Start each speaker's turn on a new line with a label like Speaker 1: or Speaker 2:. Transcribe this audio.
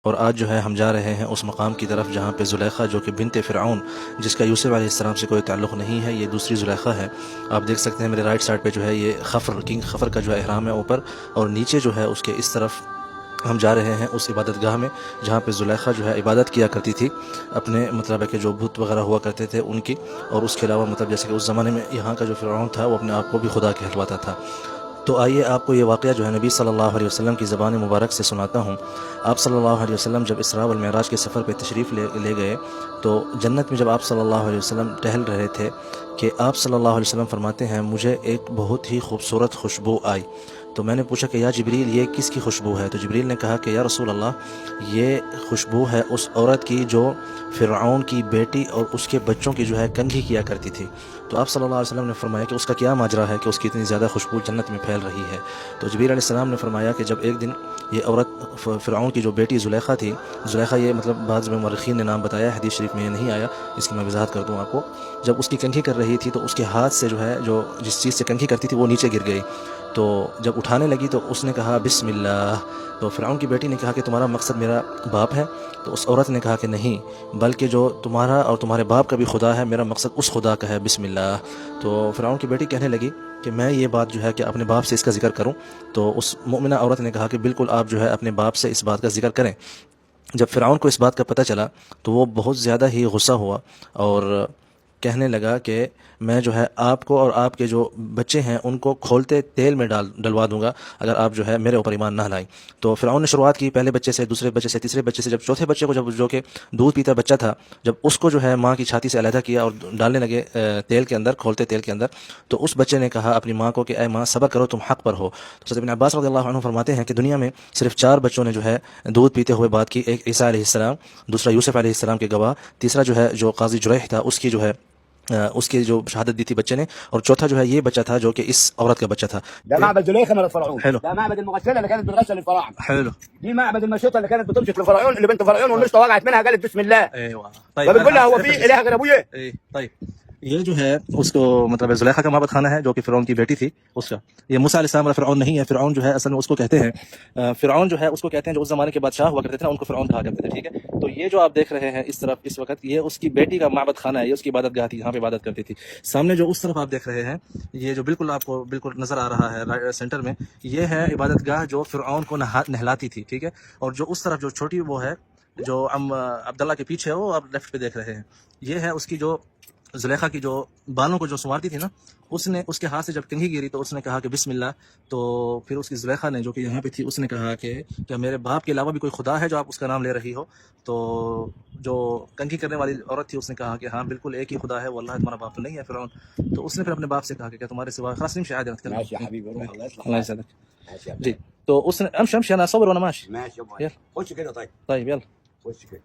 Speaker 1: اور آج جو ہے ہم جا رہے ہیں اس مقام کی طرف جہاں پہ زلیخا جو کہ بنت فرعون، جس کا یوسف علیہ السلام سے کوئی تعلق نہیں ہے، یہ دوسری زلیخا ہے۔ آپ دیکھ سکتے ہیں میرے رائٹ سائڈ پہ جو ہے یہ کنگ خفر کا جو ہے احرام ہے اوپر، اور نیچے جو ہے اس کے اس طرف ہم جا رہے ہیں اس عبادت گاہ میں جہاں پہ زلیخا جو ہے عبادت کیا کرتی تھی اپنے مطلب ہے کہ جو بت وغیرہ ہوا کرتے تھے ان کی، اور اس کے علاوہ مطلب جیسے کہ اس زمانے میں یہاں کا جو فرعون تھا وہ اپنے آپ کو بھی خدا کہلواتا تھا۔ تو آئیے آپ کو یہ واقعہ جو ہے نبی صلی اللہ علیہ وسلم کی زبان مبارک سے سناتا ہوں۔ آپ صلی اللہ علیہ وسلم جب اسراء والمعراج کے سفر پہ تشریف لے گئے تو جنت میں جب آپ صلی اللہ علیہ وسلم ٹہل رہے تھے کہ آپ صلی اللہ علیہ وسلم فرماتے ہیں مجھے ایک بہت ہی خوبصورت خوشبو آئی۔ تو میں نے پوچھا کہ یا جبریل یہ کس کی خوشبو ہے؟ تو جبریل نے کہا کہ یا رسول اللہ یہ خوشبو ہے اس عورت کی جو فرعون کی بیٹی اور اس کے بچوں کی جو ہے کنگھی کیا کرتی تھی۔ تو آپ صلی اللہ علیہ وسلم نے فرمایا کہ اس کا کیا ماجرا ہے کہ اس کی اتنی زیادہ خوشبو جنت میں پھیل رہی ہے؟ تو جبریل علیہ السلام نے فرمایا کہ جب ایک دن یہ عورت فرعون کی جو بیٹی زلیخا تھی، زلیخا یہ مطلب بعض میں مورخین نے نام بتایا، حدیث شریف میں یہ نہیں آیا، اس کی میں وضاحت کر دوں آپ کو۔ جب اس کی کنگھی کر رہی تھی تو اس کے ہاتھ سے جو ہے جو جس چیز سے کنگھی کرتی تھی وہ نیچے گر گئی، تو جب اٹھانے لگی تو اس نے کہا بسم اللہ۔ تو فرعون کی بیٹی نے کہا کہ تمہارا مقصد میرا باپ ہے؟ تو اس عورت نے کہا کہ نہیں، بلکہ جو تمہارا اور تمہارے باپ کا بھی خدا ہے، میرا مقصد اس خدا کا ہے، بسم اللہ۔ تو فرعون کی بیٹی کہنے لگی کہ میں یہ بات جو ہے کہ اپنے باپ سے اس کا ذکر کروں؟ تو اس مومنہ عورت نے کہا کہ بالکل آپ جو ہے اپنے باپ سے اس بات کا ذکر کریں۔ جب فرعون کو اس بات کا پتہ چلا تو وہ بہت زیادہ ہی غصہ ہوا اور کہنے لگا کہ میں جو ہے آپ کو اور آپ کے جو بچے ہیں ان کو کھولتے تیل میں ڈلوا دوں گا اگر آپ جو ہے میرے اوپر ایمان نہ لائیں۔ تو فرعون نے شروعات کی، پہلے بچے سے، دوسرے بچے سے، تیسرے بچے سے، جب چوتھے بچے کو جو کہ دودھ پیتا بچہ تھا، جب اس کو جو ہے ماں کی چھاتی سے علیحدہ کیا اور ڈالنے لگے تیل کے اندر، کھولتے تیل کے اندر، تو اس بچے نے کہا اپنی ماں کو کہ اے ماں صبر کرو، تم حق پر ہو۔ تو حضرت ابن عباس رضی اللہ عنہ فرماتے ہیں کہ دنیا میں صرف 4 بچوں نے جو ہے دودھ پیتے ہوئے بات کی، ایک عیسیٰ علیہ السلام، دوسرا یوسف علیہ السلام کے گواہ، تیسرا جو ہے جو قاضی جریح تھا اس کی جو ہے اس کی جو شہادت دی تھی بچے نے، اور چوتھا جو ہے یہ بچہ تھا جو کہ اس عورت کا بچہ تھا۔
Speaker 2: ده معبد زليخا من الفرعون.
Speaker 1: حلو
Speaker 2: ده معبد المغسله اللي كانت بتغسل الفراعنه.
Speaker 1: حلو
Speaker 2: دي معبد المشيطه اللي كانت بتمسك الفرعون، اللي بنت فرعون والمشطه وقعت منها قالت بسم الله.
Speaker 1: ايوه طيب
Speaker 2: فبتقول لها هو في اله غير ابويا؟
Speaker 1: طيب یہ جو ہے اس کو مطلب زلیخا کا معبد خانہ ہے جو کہ فرعون کی بیٹی تھی اس کا۔ یہ موسیٰ علیہ السلام والا فرعون نہیں ہے، فرعون جو ہے اصل میں اس کو کہتے ہیں فرعون جو ہے اس کو کہتے ہیں جو اس زمانے کے بادشاہ ہوا کرتے تھے نا، ان کو فرعون کہا کرتے تھے، ٹھیک ہے۔ تو یہ جو آپ دیکھ رہے ہیں اس طرف اس وقت یہ اس کی بیٹی کا معبد خانہ ہے، یہ اس کی عبادت گاہ تھی، یہاں پہ عبادت کرتی تھی۔ سامنے جو اس طرف آپ دیکھ رہے ہیں یہ جو بالکل آپ کو بالکل نظر آ رہا ہے سینٹر میں، یہ ہے عبادت گاہ جو فرعون کو نہلاتی تھی، ٹھیک ہے۔ اور جو اس طرف جو چھوٹی وہ ہے جو عبداللہ کے پیچھے ہے وہ آپ لیفٹ پہ دیکھ رہے ہیں، یہ ہے اس کی جو زلیخا کی جو بالوں کو جو سنوارتی تھی نا، اس نے اس کے ہاتھ سے جب کنگھی گری تو اس نے کہا کہ بسم اللہ۔ تو پھر اس کی زلیخا نے جو کہ یہاں پہ تھی اس نے کہا کہ کیا میرے باپ کے علاوہ بھی کوئی خدا ہے جو آپ اس کا نام لے رہی ہو؟ تو جو کنگھی کرنے والی عورت تھی اس نے کہا کہ ہاں بالکل ایک ہی خدا ہے، واللہ تمہارا باپ تو نہیں ہے فرعون۔ تو اس نے پھر اپنے باپ سے کہا کہ کیا تمہارے سوا خلاص نمشي عادي نتكلم.
Speaker 2: ماشي يا حبيبي، روح الله يصلح
Speaker 1: الله
Speaker 2: حالك.
Speaker 1: يسعدك.
Speaker 2: ماشي يا
Speaker 1: جی
Speaker 2: ابني.
Speaker 1: تو اس نے امشي انا اصور وانا ماشي.
Speaker 2: ماشي يا ابو
Speaker 1: يلا
Speaker 2: خش كده. طيب
Speaker 1: طيب يلا
Speaker 2: خش كده.